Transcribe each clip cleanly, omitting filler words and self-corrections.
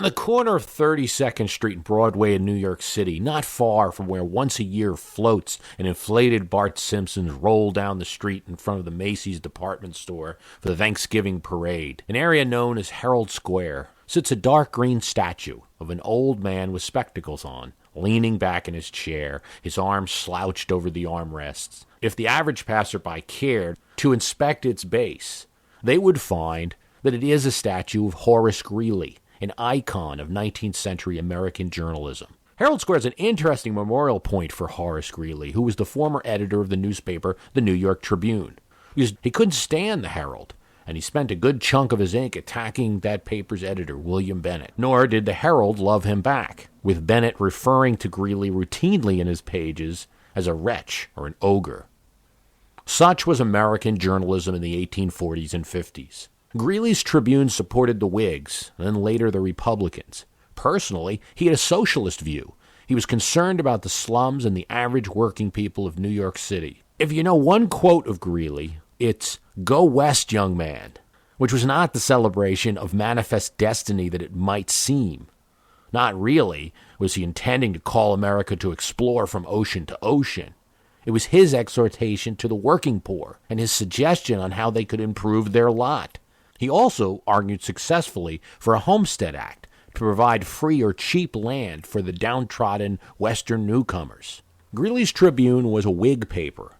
On the corner of 32nd Street and Broadway in New York City, not far from where once a year floats and inflated Bart Simpsons roll down the street in front of the Macy's department store for the Thanksgiving parade, an area known as Herald Square, sits a dark green statue of an old man with spectacles on, leaning back in his chair, his arms slouched over the armrests. If the average passerby cared to inspect its base, they would find that it is a statue of Horace Greeley, an icon of 19th century American journalism. Herald Square is an interesting memorial point for Horace Greeley, who was the former editor of the newspaper, the New York Tribune. He couldn't stand the Herald, and he spent a good chunk of his ink attacking that paper's editor, William Bennett. Nor did the Herald love him back, with Bennett referring to Greeley routinely in his pages as a wretch or an ogre. Such was American journalism in the 1840s and 50s. Greeley's Tribune supported the Whigs, and then later the Republicans. Personally, he had a socialist view. He was concerned about the slums and the average working people of New York City. If you know one quote of Greeley, it's, "Go west, young man," which was not the celebration of manifest destiny that it might seem. Not really was he intending to call America to explore from ocean to ocean. It was his exhortation to the working poor and his suggestion on how they could improve their lot. He also argued successfully for a Homestead Act to provide free or cheap land for the downtrodden Western newcomers. Greeley's Tribune was a Whig paper,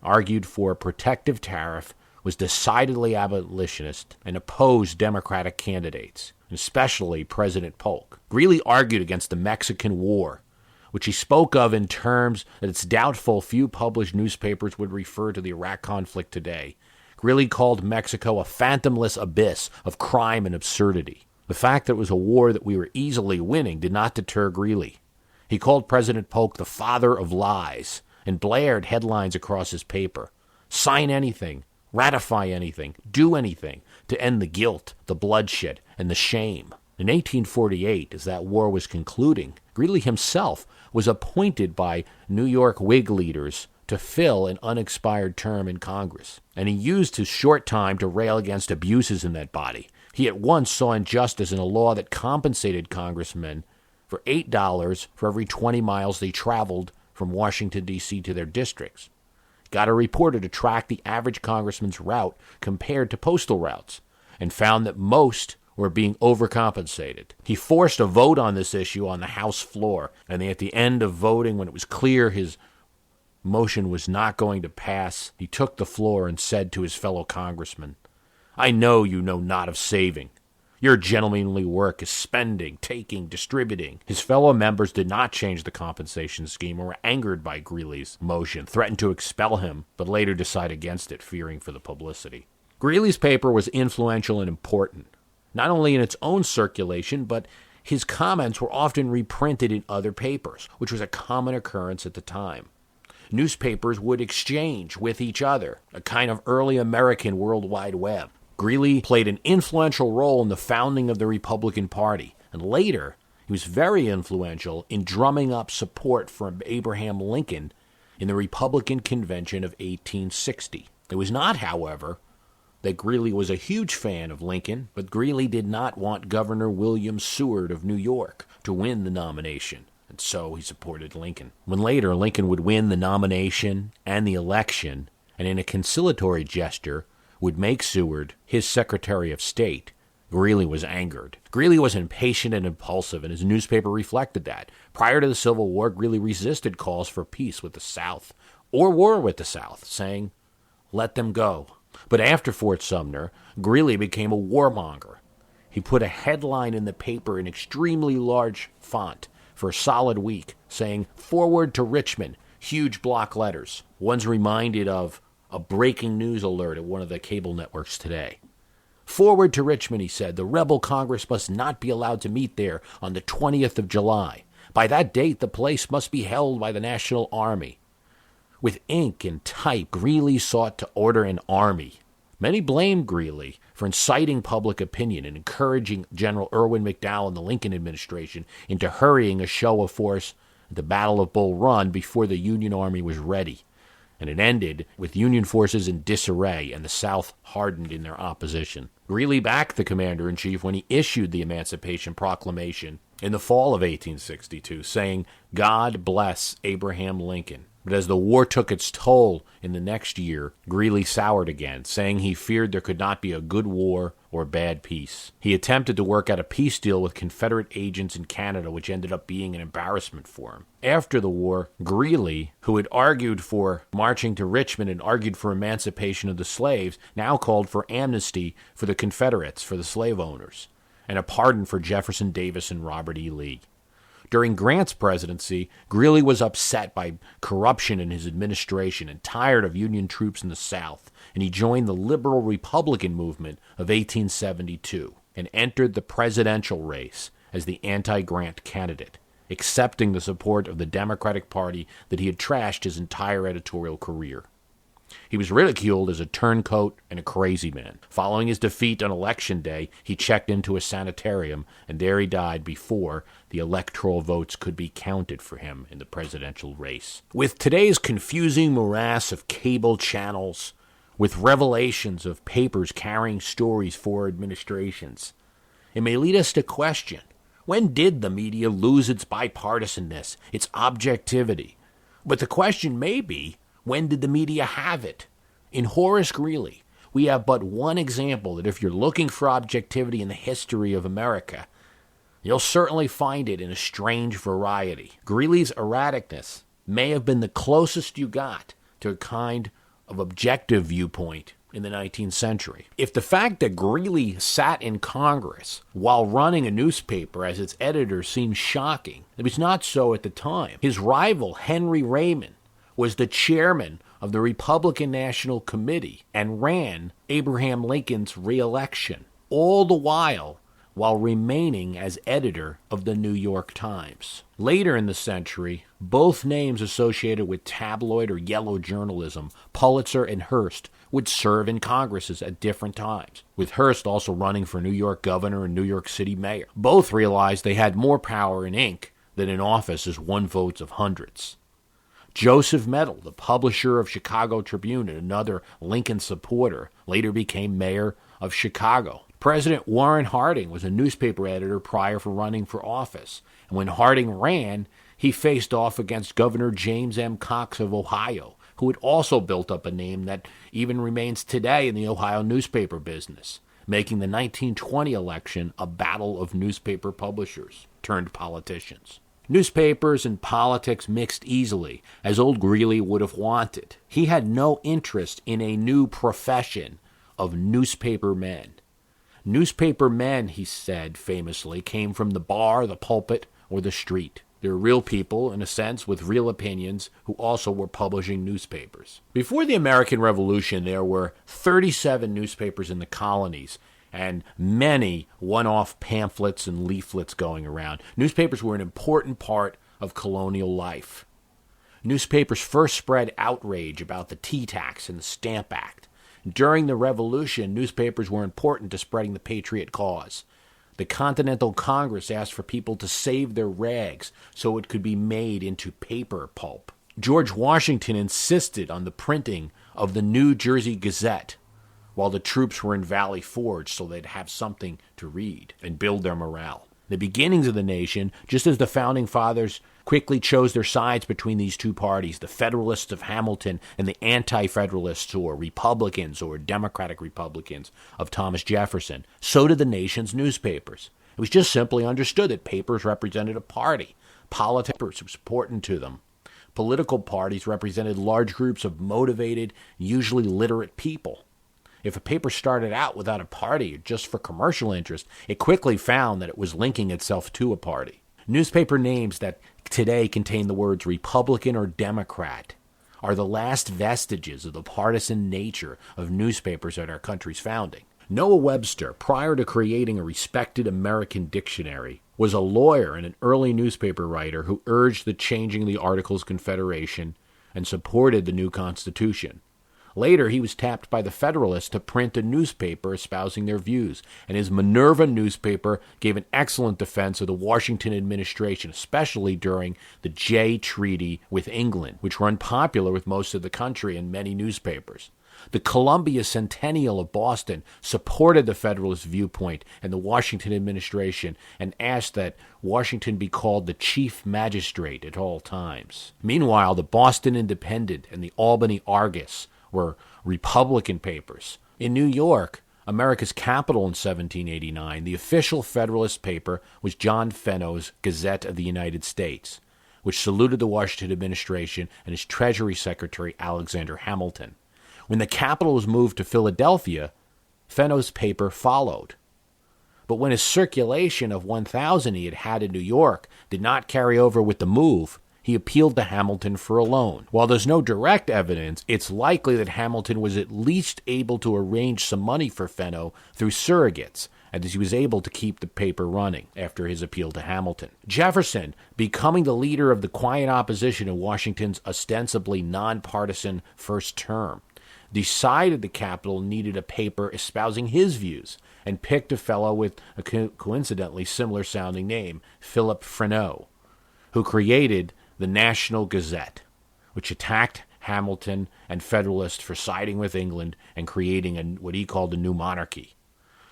argued for a protective tariff, was decidedly abolitionist, and opposed Democratic candidates, especially President Polk. Greeley argued against the Mexican War, which he spoke of in terms that it's doubtful few published newspapers would refer to the Iraq conflict today. Greeley called Mexico a phantomless abyss of crime and absurdity. The fact that it was a war that we were easily winning did not deter Greeley. He called President Polk the father of lies and blared headlines across his paper. Sign anything, ratify anything, do anything to end the guilt, the bloodshed, and the shame. In 1848, as that war was concluding, Greeley himself was appointed by New York Whig leaders to fill an unexpired term in Congress, and he used his short time to rail against abuses in that body. He at once saw injustice in a law that compensated congressmen for $8 for every 20 miles they traveled from Washington, D.C. to their districts. Got a reporter to track the average congressman's route compared to postal routes, and found that most were being overcompensated. He forced a vote on this issue on the House floor, and at the end of voting, when it was clear his motion was not going to pass, he took the floor and said to his fellow congressmen, "I know you know not of saving. Your gentlemanly work is spending, taking, distributing." His fellow members did not change the compensation scheme and were angered by Greeley's motion, threatened to expel him, but later decided against it, fearing for the publicity. Greeley's paper was influential and important, not only in its own circulation, but his comments were often reprinted in other papers, which was a common occurrence at the time. Newspapers would exchange with each other, a kind of early American World Wide Web. Greeley played an influential role in the founding of the Republican Party, and later he was very influential in drumming up support for Abraham Lincoln in the Republican Convention of 1860. It was not, however, that Greeley was a huge fan of Lincoln, but Greeley did not want Governor William Seward of New York to win the nomination, and so he supported Lincoln. When later Lincoln would win the nomination and the election, and in a conciliatory gesture would make Seward his Secretary of State, Greeley was angered. Greeley was impatient and impulsive, and his newspaper reflected that. Prior to the Civil War, Greeley resisted calls for peace with the South, or war with the South, saying, "Let them go." But after Fort Sumner, Greeley became a warmonger. He put a headline in the paper in extremely large font for a solid week, saying, "Forward to Richmond," huge block letters. One's reminded of a breaking news alert at one of the cable networks today. "Forward to Richmond," he said. "The rebel Congress must not be allowed to meet there on the 20th of July. By that date, the place must be held by the National Army." With ink and type, Greeley sought to order an army. Many blamed Greeley for inciting public opinion and encouraging General Irwin McDowell and the Lincoln administration into hurrying a show of force at the Battle of Bull Run before the Union Army was ready. and it ended with Union forces in disarray and the South hardened in their opposition. Greeley backed the commander-in-chief when he issued the Emancipation Proclamation in the fall of 1862, saying, "God bless Abraham Lincoln." But as the war took its toll in the next year, Greeley soured again, saying he feared there could not be a good war or bad peace. He attempted to work out a peace deal with Confederate agents in Canada, which ended up being an embarrassment for him. After the war, Greeley, who had argued for marching to Richmond and argued for emancipation of the slaves, now called for amnesty for the Confederates, for the slave owners, and a pardon for Jefferson Davis and Robert E. Lee. During Grant's presidency, Greeley was upset by corruption in his administration and tired of Union troops in the South, and he joined the liberal Republican movement of 1872 and entered the presidential race as the anti-Grant candidate, accepting the support of the Democratic Party that he had trashed his entire editorial career. He was ridiculed as a turncoat and a crazy man. Following his defeat on Election Day, he checked into a sanitarium, and there he died before the electoral votes could be counted for him in the presidential race. With today's confusing morass of cable channels, with revelations of papers carrying stories for administrations, it may lead us to question, when did the media lose its bipartisanness, its objectivity? But the question may be, when did the media have it? In Horace Greeley, we have but one example that if you're looking for objectivity in the history of America, you'll certainly find it in a strange variety. Greeley's erraticness may have been the closest you got to a kind of objective viewpoint in the 19th century. If the fact that Greeley sat in Congress while running a newspaper as its editor seems shocking, it was not so at the time. His rival, Henry Raymond, was the chairman of the Republican National Committee and ran Abraham Lincoln's re-election, all the while remaining as editor of the New York Times. Later in the century, both names associated with tabloid or yellow journalism, Pulitzer and Hearst, would serve in Congresses at different times, with Hearst also running for New York governor and New York City mayor. Both realized they had more power in ink than in office as one votes of hundreds. Joseph Medill, the publisher of Chicago Tribune and another Lincoln supporter, later became mayor of Chicago. President Warren Harding was a newspaper editor prior to running for office, and when Harding ran, he faced off against Governor James M. Cox of Ohio, who had also built up a name that even remains today in the Ohio newspaper business, making the 1920 election a battle of newspaper publishers turned politicians. Newspapers and politics mixed easily, as old Greeley would have wanted. He had no interest in a new profession of newspaper men. Newspaper men, he said famously, came from the bar, the pulpit, or the street. They were real people, in a sense, with real opinions, who also were publishing newspapers. Before the American Revolution, there were 37 newspapers in the colonies, and many one-off pamphlets and leaflets going around. Newspapers were an important part of colonial life. Newspapers first spread outrage about the tea tax and the Stamp Act. During the Revolution, newspapers were important to spreading the patriot cause. The Continental Congress asked for people to save their rags so it could be made into paper pulp. George Washington insisted on the printing of the New Jersey Gazette, while the troops were in Valley Forge so they'd have something to read and build their morale. The beginnings of the nation, just as the Founding Fathers quickly chose their sides between these two parties, the Federalists of Hamilton and the Anti-Federalists or Republicans or Democratic Republicans of Thomas Jefferson, so did the nation's newspapers. It was just simply understood that papers represented a party. Politics was important to them. Political parties represented large groups of motivated, usually literate people. If a paper started out without a party or just for commercial interest, it quickly found that it was linking itself to a party. Newspaper names that today contain the words Republican or Democrat are the last vestiges of the partisan nature of newspapers at our country's founding. Noah Webster, prior to creating a respected American dictionary, was a lawyer and an early newspaper writer who urged the changing of the Articles of Confederation and supported the new Constitution. Later, he was tapped by the Federalists to print a newspaper espousing their views, and his Minerva newspaper gave an excellent defense of the Washington administration, especially during the Jay Treaty with England, which were unpopular with most of the country and many newspapers. The Columbia Centennial of Boston supported the Federalist viewpoint and the Washington administration and asked that Washington be called the chief magistrate at all times. Meanwhile, the Boston Independent and the Albany Argus were Republican papers. In New York, America's capital in 1789, the official Federalist paper was John Fenno's Gazette of the United States, which saluted the Washington administration and his Treasury Secretary Alexander Hamilton. When the capital was moved to Philadelphia, Fenno's paper followed. But when his circulation of 1,000 he had had in New York did not carry over with the move, he appealed to Hamilton for a loan. While there's no direct evidence, it's likely that Hamilton was at least able to arrange some money for Fenno through surrogates, and he was able to keep the paper running after his appeal to Hamilton. Jefferson, becoming the leader of the quiet opposition in Washington's ostensibly nonpartisan first term, decided the capital needed a paper espousing his views, and picked a fellow with a coincidentally similar-sounding name, Philip Freneau, who created the National Gazette, which attacked Hamilton and Federalists for siding with England and creating what he called a new monarchy.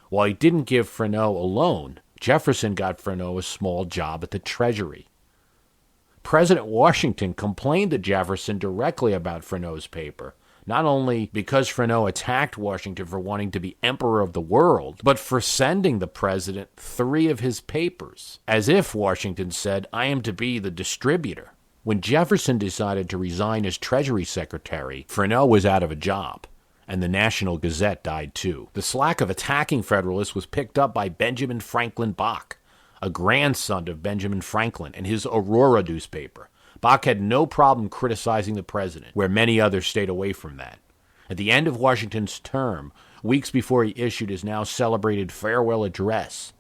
While he didn't give Freneau a loan, Jefferson got Freneau a small job at the Treasury. President Washington complained to Jefferson directly about Freneau's paper, not only because Freneau attacked Washington for wanting to be emperor of the world, but for sending the president 3 of his papers, as if Washington said, "I am to be the distributor." When Jefferson decided to resign as Treasury Secretary, Freneau was out of a job, and the National Gazette died too. The slack of attacking Federalists was picked up by Benjamin Franklin Bach, a grandson of Benjamin Franklin, and his Aurora newspaper. Bach had no problem criticizing the president, where many others stayed away from that. At the end of Washington's term, weeks before he issued his now celebrated farewell address,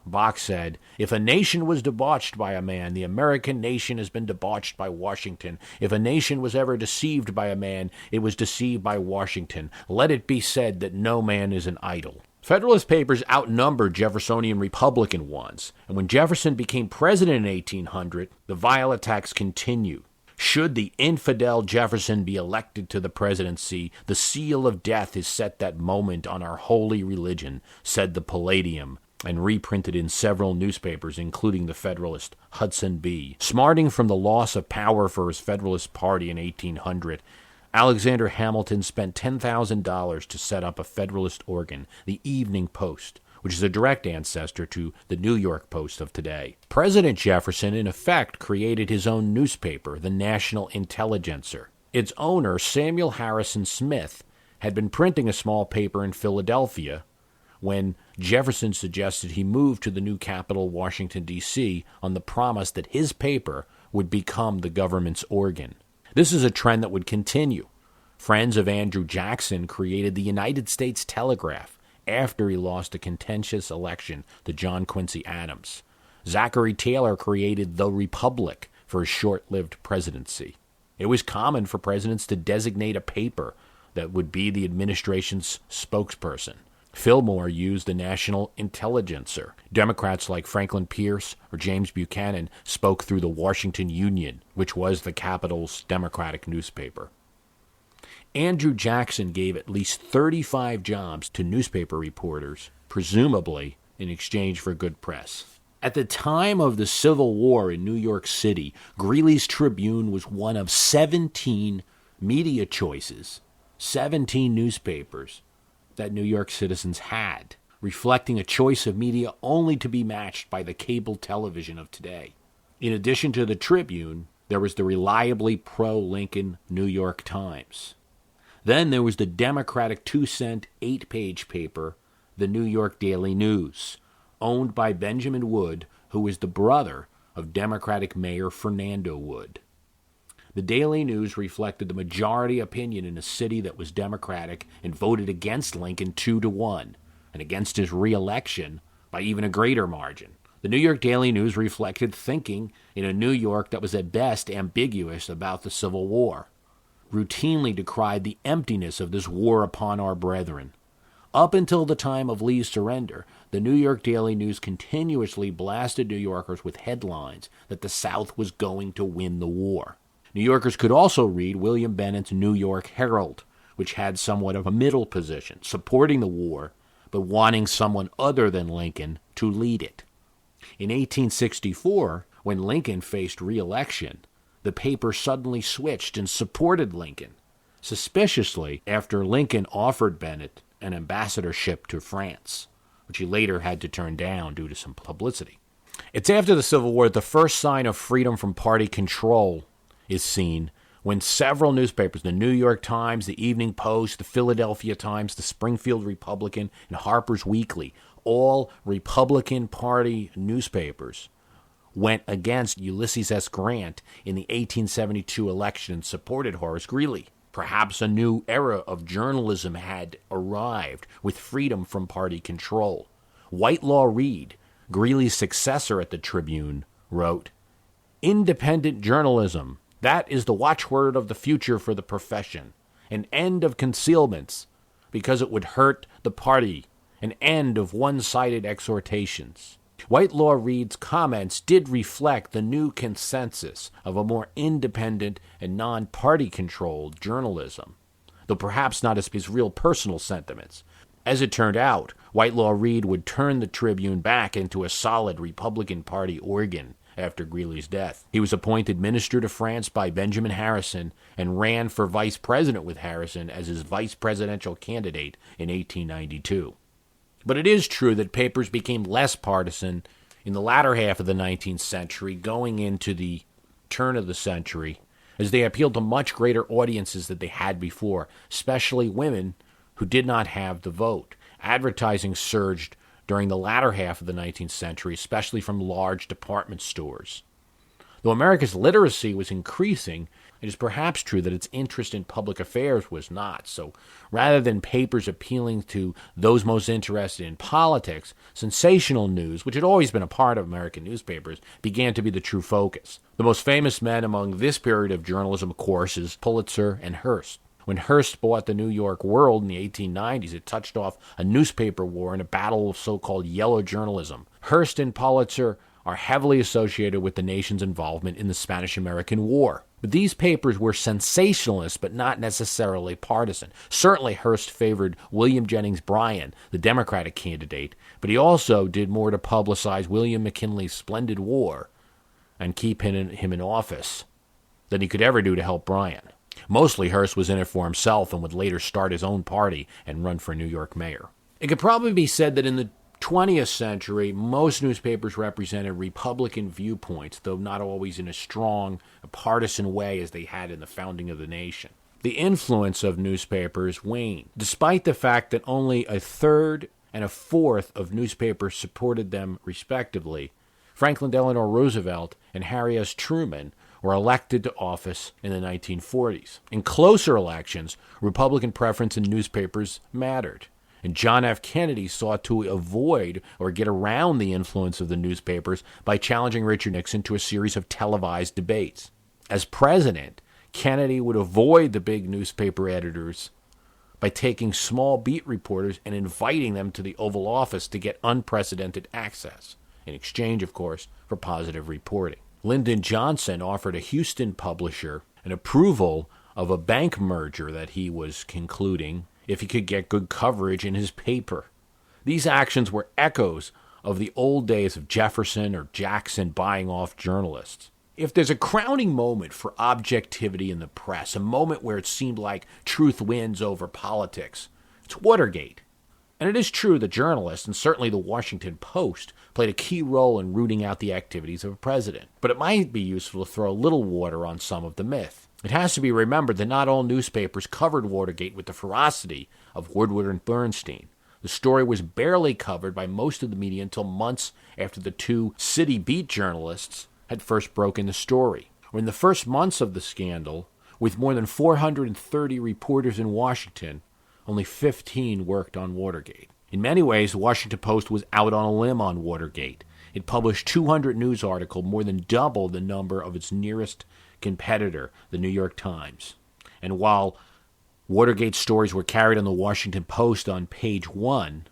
Bach said, "If a nation was debauched by a man, the American nation has been debauched by Washington. If a nation was ever deceived by a man, it was deceived by Washington. Let it be said that no man is an idol." Federalist papers outnumbered Jeffersonian Republican ones, and when Jefferson became president in 1800, the vile attacks continued. Should the infidel Jefferson be elected to the presidency, the seal of death is set that moment on our holy religion, said the Palladium, and reprinted in several newspapers, including the Federalist Hudson B. Smarting from the loss of power for his Federalist Party in 1800, Alexander Hamilton spent $10,000 to set up a Federalist organ, the Evening Post, which is a direct ancestor to the New York Post of today. President Jefferson, in effect, created his own newspaper, the National Intelligencer. Its owner, Samuel Harrison Smith, had been printing a small paper in Philadelphia when Jefferson suggested he move to the new capital, Washington, D.C., on the promise that his paper would become the government's organ. This is a trend that would continue. Friends of Andrew Jackson created the United States Telegraph after he lost a contentious election to John Quincy Adams. Zachary Taylor created The Republic for his short-lived presidency. It was common for presidents to designate a paper that would be the administration's spokesperson. Fillmore used the National Intelligencer. Democrats like Franklin Pierce or James Buchanan spoke through the Washington Union, which was the capital's Democratic newspaper. Andrew Jackson gave at least 35 jobs to newspaper reporters, presumably in exchange for good press. At the time of the Civil War in New York City, Greeley's Tribune was one of 17 media choices, 17 newspapers that New York citizens had, reflecting a choice of media only to be matched by the cable television of today. In addition to the Tribune, there was the reliably pro-Lincoln New York Times. Then there was the Democratic 2-cent, 8-page paper, the New York Daily News, owned by Benjamin Wood, who was the brother of Democratic Mayor Fernando Wood. The Daily News reflected the majority opinion in a city that was Democratic and voted against Lincoln 2-1, and against his re-election by even a greater margin. The New York Daily News reflected thinking in a New York that was at best ambiguous about the Civil War. routinely decried the emptiness of this war upon our brethren. Up until the time of Lee's surrender, the New York Daily News continuously blasted New Yorkers with headlines that the South was going to win the war. New Yorkers could also read William Bennett's New York Herald, which had somewhat of a middle position, supporting the war, but wanting someone other than Lincoln to lead it. In 1864, when Lincoln faced re-election, the paper suddenly switched and supported Lincoln, suspiciously after Lincoln offered Bennett an ambassadorship to France, which he later had to turn down due to some publicity. It's after the Civil War that the first sign of freedom from party control is seen when several newspapers, the New York Times, the Evening Post, the Philadelphia Times, the Springfield Republican, and Harper's Weekly, all Republican Party newspapers, went against Ulysses S. Grant in the 1872 election and supported Horace Greeley. Perhaps a new era of journalism had arrived with freedom from party control. Whitelaw Reid, Greeley's successor at the Tribune, wrote, "Independent journalism, that is the watchword of the future for the profession. An end of concealments, because it would hurt the party. An end of one-sided exhortations." Whitelaw Reid's comments did reflect the new consensus of a more independent and non-party controlled journalism, though perhaps not his real personal sentiments. As it turned out, Whitelaw Reid would turn the Tribune back into a solid Republican Party organ after Greeley's death. He was appointed minister to France by Benjamin Harrison and ran for vice president with Harrison as his vice presidential candidate in 1892. But it is true that papers became less partisan in the latter half of the 19th century, going into the turn of the century, as they appealed to much greater audiences than they had before, especially women who did not have the vote. Advertising surged during the latter half of the 19th century, especially from large department stores. Though America's literacy was increasing, it is perhaps true that its interest in public affairs was not. So rather than papers appealing to those most interested in politics, sensational news, which had always been a part of American newspapers, began to be the true focus. The most famous men among this period of journalism, of course, is Pulitzer and Hearst. When Hearst bought the New York World in the 1890s, it touched off a newspaper war and a battle of so-called yellow journalism. Hearst and Pulitzer are heavily associated with the nation's involvement in the Spanish-American War. But these papers were sensationalist, but not necessarily partisan. Certainly Hearst favored William Jennings Bryan, the Democratic candidate, but he also did more to publicize William McKinley's splendid war and keep him in office than he could ever do to help Bryan. Mostly Hearst was in it for himself and would later start his own party and run for New York mayor. It could probably be said that in the 20th century, most newspapers represented Republican viewpoints, though not always in a strong, partisan way as they had in the founding of the nation. The influence of newspapers waned, despite the fact that only a third and a fourth of newspapers supported them respectively. Franklin Delano Roosevelt and Harry S. Truman were elected to office in the 1940s. In closer elections, Republican preference in newspapers mattered. And John F. Kennedy sought to avoid or get around the influence of the newspapers by challenging Richard Nixon to a series of televised debates. As president, Kennedy would avoid the big newspaper editors by taking small beat reporters and inviting them to the Oval Office to get unprecedented access, in exchange, of course, for positive reporting. Lyndon Johnson offered a Houston publisher an approval of a bank merger that he was concluding if he could get good coverage in his paper. These actions were echoes of the old days of Jefferson or Jackson buying off journalists. If there's a crowning moment for objectivity in the press, a moment where it seemed like truth wins over politics, it's Watergate. And it is true that journalists, and certainly the Washington Post, played a key role in rooting out the activities of a president. But it might be useful to throw a little water on some of the myth. It has to be remembered that not all newspapers covered Watergate with the ferocity of Woodward and Bernstein. The story was barely covered by most of the media until months after the two city beat journalists had first broken the story. Or in the first months of the scandal, with more than 430 reporters in Washington, only 15 worked on Watergate. In many ways, the Washington Post was out on a limb on Watergate. It published 200 news articles, more than double the number of its nearest competitor, the New York Times. And while Watergate stories were carried on the Washington Post on page 1,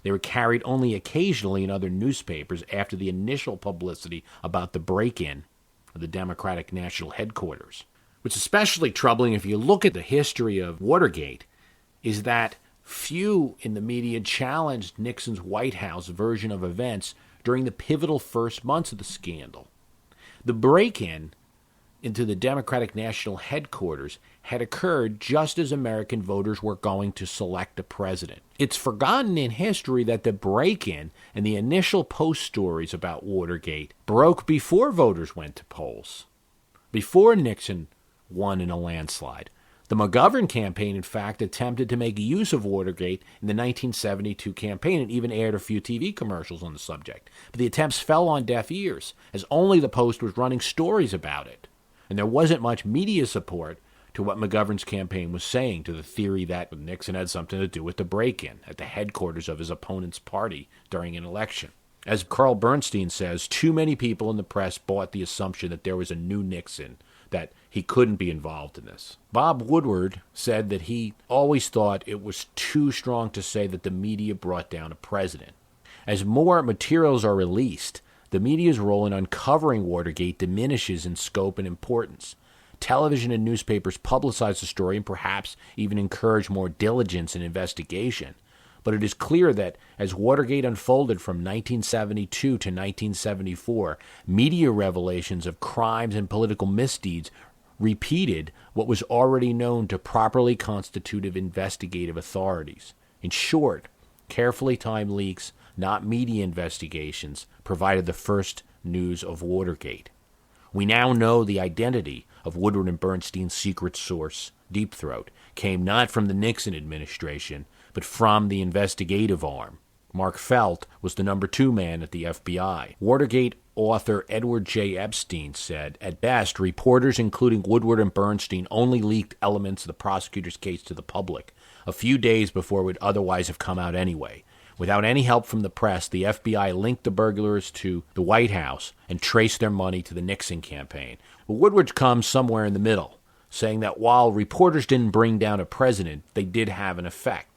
they were carried only occasionally in other newspapers after the initial publicity about the break-in of the Democratic National Headquarters. What's especially troubling if you look at the history of Watergate is that few in the media challenged Nixon's White House version of events during the pivotal first months of the scandal. The break-in into the Democratic National Headquarters had occurred just as American voters were going to select a president. It's forgotten in history that the break-in and the initial Post stories about Watergate broke before voters went to polls, before Nixon won in a landslide. The McGovern campaign, in fact, attempted to make use of Watergate in the 1972 campaign and even aired a few TV commercials on the subject. But the attempts fell on deaf ears, as only the Post was running stories about it. And there wasn't much media support to what McGovern's campaign was saying, to the theory that Nixon had something to do with the break-in at the headquarters of his opponent's party during an election. As Carl Bernstein says, too many people in the press bought the assumption that there was a new Nixon, that he couldn't be involved in this. Bob Woodward said that he always thought it was too strong to say that the media brought down a president. As more materials are released, the media's role in uncovering Watergate diminishes in scope and importance. Television and newspapers publicize the story and perhaps even encourage more diligence and investigation. But it is clear that as Watergate unfolded from 1972 to 1974, media revelations of crimes and political misdeeds repeated what was already known to properly constituted investigative authorities. In short, carefully timed leaks, not media investigations, provided the first news of Watergate. We now know the identity of Woodward and Bernstein's secret source, Deep Throat, came not from the Nixon administration, but from the investigative arm. Mark Felt was the number 2 man at the FBI. Watergate author Edward J. Epstein said, "At best, reporters including Woodward and Bernstein only leaked elements of the prosecutor's case to the public, a few days before it would otherwise have come out anyway. Without any help from the press, the FBI linked the burglars to the White House and traced their money to the Nixon campaign." Well, Woodward comes somewhere in the middle, saying that while reporters didn't bring down a president, they did have an effect.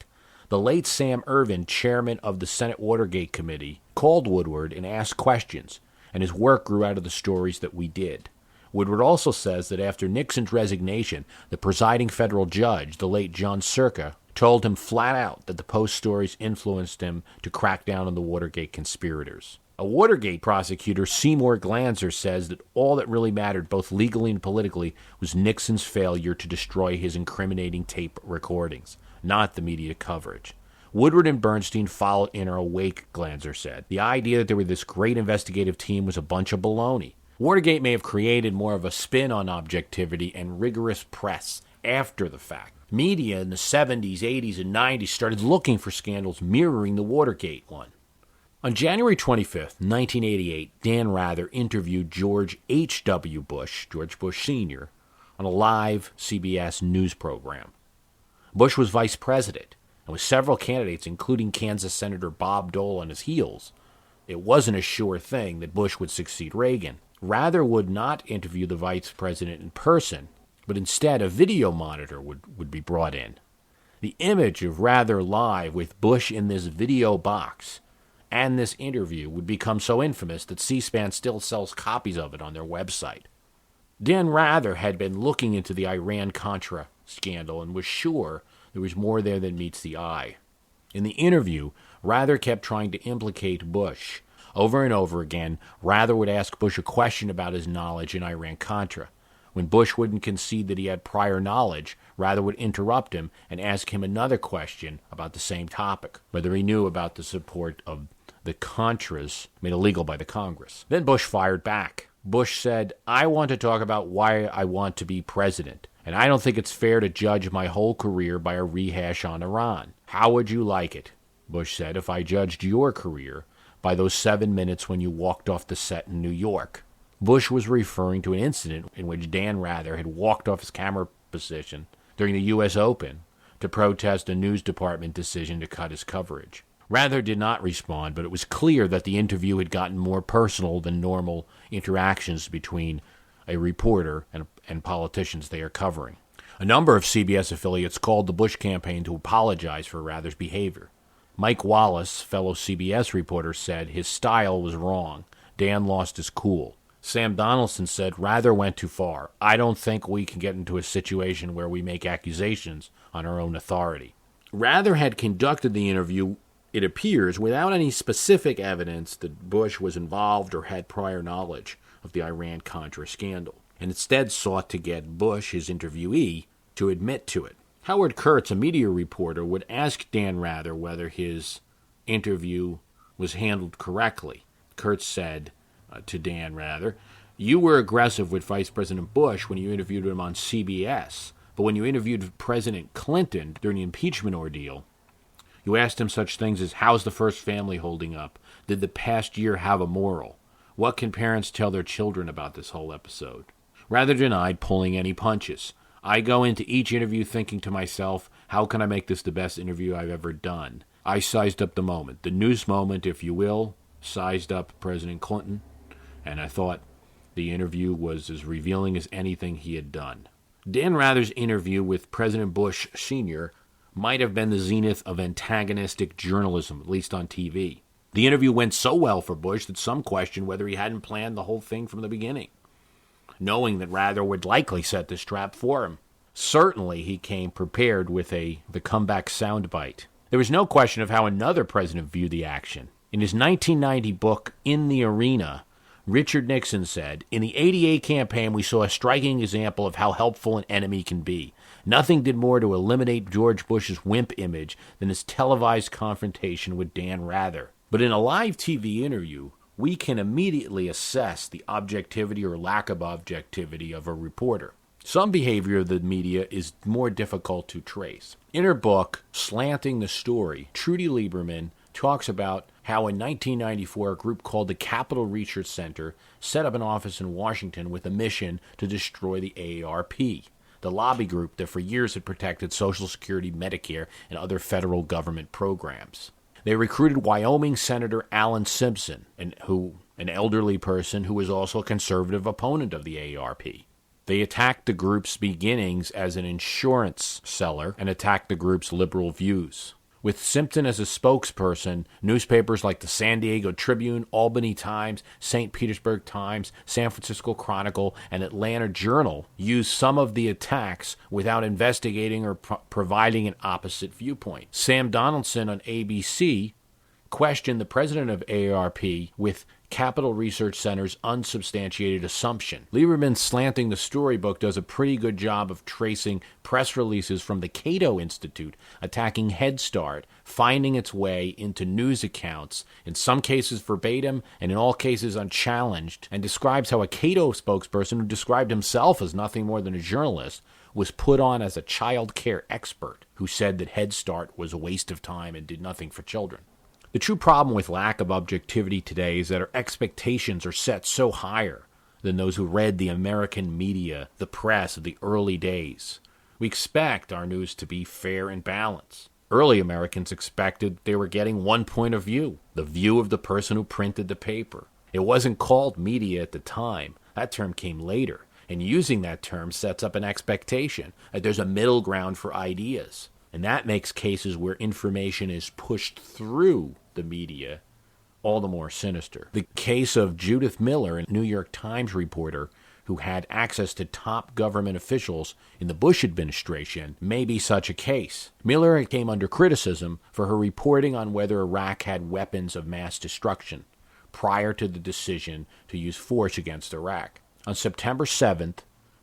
The late Sam Ervin, chairman of the Senate Watergate Committee, called Woodward and asked questions, and his work grew out of the stories that we did. Woodward also says that after Nixon's resignation, the presiding federal judge, the late John Sirka, told him flat out that the Post stories influenced him to crack down on the Watergate conspirators. A Watergate prosecutor, Seymour Glanzer, says that all that really mattered, both legally and politically, was Nixon's failure to destroy his incriminating tape recordings, not the media coverage. Woodward and Bernstein followed in our wake, Glanzer said. The idea that there were this great investigative team was a bunch of baloney. Watergate may have created more of a spin on objectivity and rigorous press after the fact. Media in the 70s, 80s, and 90s started looking for scandals mirroring the Watergate one. On January 25th, 1988, Dan Rather interviewed George H.W. Bush, George Bush Sr., on a live CBS news program. Bush was vice president, and with several candidates, including Kansas Senator Bob Dole, on his heels, it wasn't a sure thing that Bush would succeed Reagan. Rather would not interview the vice president in person, but instead a video monitor would be brought in. The image of Rather live with Bush in this video box and this interview would become so infamous that C-SPAN still sells copies of it on their website. Dan Rather had been looking into the Iran-Contra scandal and was sure there was more there than meets the eye. In the interview, Rather kept trying to implicate Bush. Over and over again, Rather would ask Bush a question about his knowledge in Iran-Contra. When Bush wouldn't concede that he had prior knowledge, Rather would interrupt him and ask him another question about the same topic, whether he knew about the support of the Contras made illegal by the Congress. Then Bush fired back. Bush said, "I want to talk about why I want to be president, and I don't think it's fair to judge my whole career by a rehash on Iran. How would you like it," Bush said, "if I judged your career by those 7 minutes when you walked off the set in New York?" Bush was referring to an incident in which Dan Rather had walked off his camera position during the U.S. Open to protest a news department decision to cut his coverage. Rather did not respond, but it was clear that the interview had gotten more personal than normal interactions between a reporter and politicians they are covering. A number of CBS affiliates called the Bush campaign to apologize for Rather's behavior. Mike Wallace, fellow CBS reporter, said his style was wrong. Dan lost his cool. Sam Donaldson said Rather went too far. I don't think we can get into a situation where we make accusations on our own authority. Rather had conducted the interview, it appears, without any specific evidence that Bush was involved or had prior knowledge of the Iran-Contra scandal, and instead sought to get Bush, his interviewee, to admit to it. Howard Kurtz, a media reporter, would ask Dan Rather whether his interview was handled correctly. Kurtz said to Dan Rather, "You were aggressive with Vice President Bush when you interviewed him on CBS, but when you interviewed President Clinton during the impeachment ordeal, you asked him such things as, how's the first family holding up? Did the past year have a moral? What can parents tell their children about this whole episode?" Rather denied pulling any punches. "I go into each interview thinking to myself, how can I make this the best interview I've ever done? I sized up the moment, the news moment, if you will, sized up President Clinton, and I thought the interview was as revealing as anything he had done." Dan Rather's interview with President Bush Sr. might have been the zenith of antagonistic journalism, at least on TV. The interview went so well for Bush that some questioned whether he hadn't planned the whole thing from the beginning, knowing that Rather would likely set this trap for him. Certainly he came prepared with the comeback soundbite. There was no question of how another president viewed the action. In his 1990 book, In the Arena, Richard Nixon said, "In the '88 campaign, we saw a striking example of how helpful an enemy can be. Nothing did more to eliminate George Bush's wimp image than his televised confrontation with Dan Rather. But in a live TV interview, we can immediately assess the objectivity or lack of objectivity of a reporter. Some behavior of the media is more difficult to trace." In her book, Slanting the Story, Trudy Lieberman talks about how in 1994 a group called the Capital Research Center set up an office in Washington with a mission to destroy the AARP, the lobby group that for years had protected Social Security, Medicare, and other federal government programs. They recruited Wyoming Senator Alan Simpson, an elderly person who was also a conservative opponent of the AARP. They attacked the group's beginnings as an insurance seller and attacked the group's liberal views. With Simpson as a spokesperson, newspapers like the San Diego Tribune, Albany Times, St. Petersburg Times, San Francisco Chronicle, and Atlanta Journal used some of the attacks without investigating or providing an opposite viewpoint. Sam Donaldson on ABC questioned the president of AARP with Capital Research Center's unsubstantiated assumption. Lieberman's Slanting the Story book does a pretty good job of tracing press releases from the Cato Institute attacking Head Start, finding its way into news accounts, in some cases verbatim and in all cases unchallenged, and describes how a Cato spokesperson who described himself as nothing more than a journalist was put on as a child care expert who said that Head Start was a waste of time and did nothing for children. The true problem with lack of objectivity today is that our expectations are set so higher than those who read the American media, the press of the early days. We expect our news to be fair and balanced. Early Americans expected they were getting one point of view, the view of the person who printed the paper. It wasn't called media at the time. That term came later, and using that term sets up an expectation that there's a middle ground for ideas. And that makes cases where information is pushed through the media all the more sinister. The case of Judith Miller, a New York Times reporter who had access to top government officials in the Bush administration, may be such a case. Miller came under criticism for her reporting on whether Iraq had weapons of mass destruction prior to the decision to use force against Iraq. On September 7th,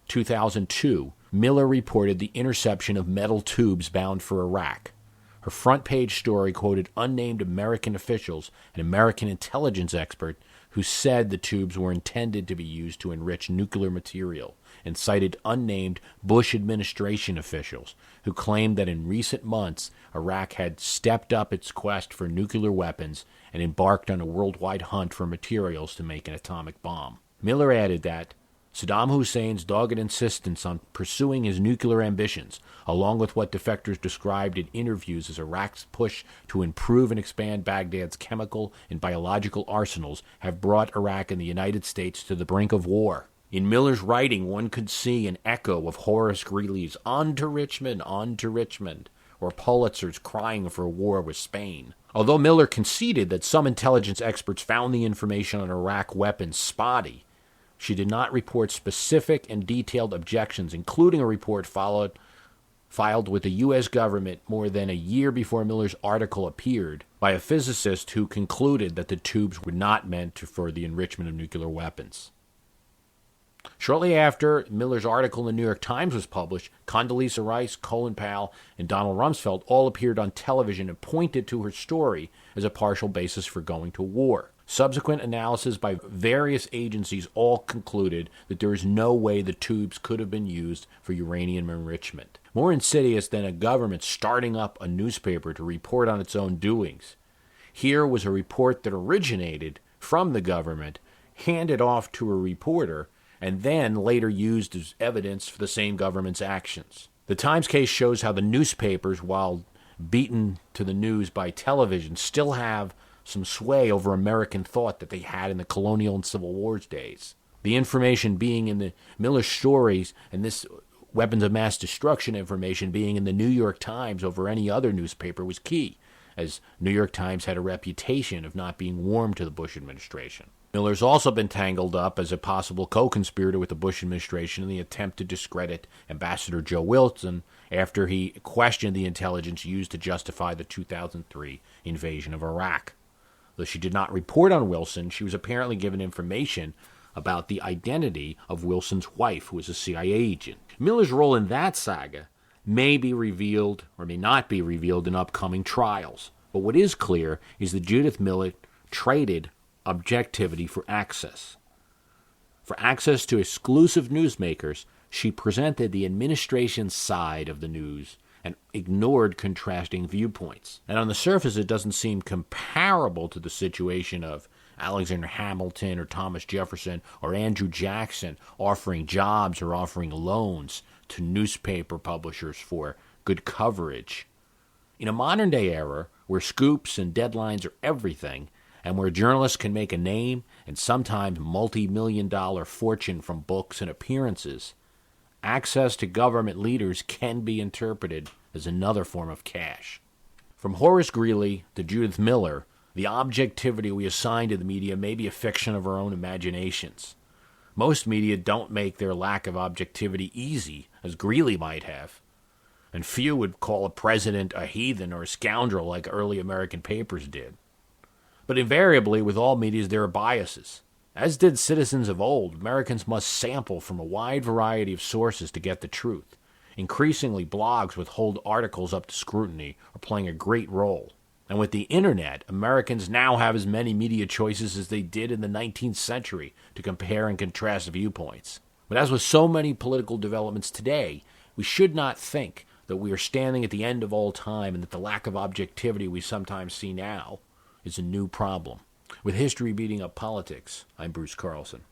2002, Miller reported the interception of metal tubes bound for Iraq. Her front-page story quoted unnamed American officials, an American intelligence expert who said the tubes were intended to be used to enrich nuclear material, and cited unnamed Bush administration officials who claimed that in recent months Iraq had stepped up its quest for nuclear weapons and embarked on a worldwide hunt for materials to make an atomic bomb. Miller added that Saddam Hussein's dogged insistence on pursuing his nuclear ambitions, along with what defectors described in interviews as Iraq's push to improve and expand Baghdad's chemical and biological arsenals, have brought Iraq and the United States to the brink of war. In Miller's writing, one could see an echo of Horace Greeley's on to Richmond, or Pulitzer's crying for war with Spain. Although Miller conceded that some intelligence experts found the information on Iraq weapons spotty, she did not report specific and detailed objections, including a report filed with the U.S. government more than a year before Miller's article appeared by a physicist who concluded that the tubes were not meant for the enrichment of nuclear weapons. Shortly after Miller's article in the New York Times was published, Condoleezza Rice, Colin Powell, and Donald Rumsfeld all appeared on television and pointed to her story as a partial basis for going to war. Subsequent analysis by various agencies all concluded that there is no way the tubes could have been used for uranium enrichment. More insidious than a government starting up a newspaper to report on its own doings, here was a report that originated from the government, handed off to a reporter, and then later used as evidence for the same government's actions. The Times case shows how the newspapers, while beaten to the news by television, still have some sway over American thought that they had in the colonial and Civil Wars days. The information being in the Miller stories and this weapons of mass destruction information being in the New York Times over any other newspaper was key, as New York Times had a reputation of not being warm to the Bush administration. Miller's also been tangled up as a possible co-conspirator with the Bush administration in the attempt to discredit Ambassador Joe Wilson after he questioned the intelligence used to justify the 2003 invasion of Iraq. Though she did not report on Wilson, she was apparently given information about the identity of Wilson's wife, who was a CIA agent. Miller's role in that saga may be revealed or may not be revealed in upcoming trials. But what is clear is that Judith Miller traded objectivity for access. For access to exclusive newsmakers, she presented the administration's side of the news and ignored contrasting viewpoints. And on the surface, it doesn't seem comparable to the situation of Alexander Hamilton or Thomas Jefferson or Andrew Jackson offering jobs or offering loans to newspaper publishers for good coverage. In a modern-day era where scoops and deadlines are everything, and where journalists can make a name and sometimes multi-million-dollar fortune from books and appearances, access to government leaders can be interpreted as another form of cash. From Horace Greeley to Judith Miller, the objectivity we assign to the media may be a fiction of our own imaginations. Most media don't make their lack of objectivity easy, as Greeley might have, and few would call a president a heathen or a scoundrel like early American papers did. But invariably, with all media, there are biases. As did citizens of old, Americans must sample from a wide variety of sources to get the truth. Increasingly, blogs with hold articles up to scrutiny are playing a great role. And with the internet, Americans now have as many media choices as they did in the 19th century to compare and contrast viewpoints. But as with so many political developments today, we should not think that we are standing at the end of all time and that the lack of objectivity we sometimes see now is a new problem. With history beating up politics, I'm Bruce Carlson.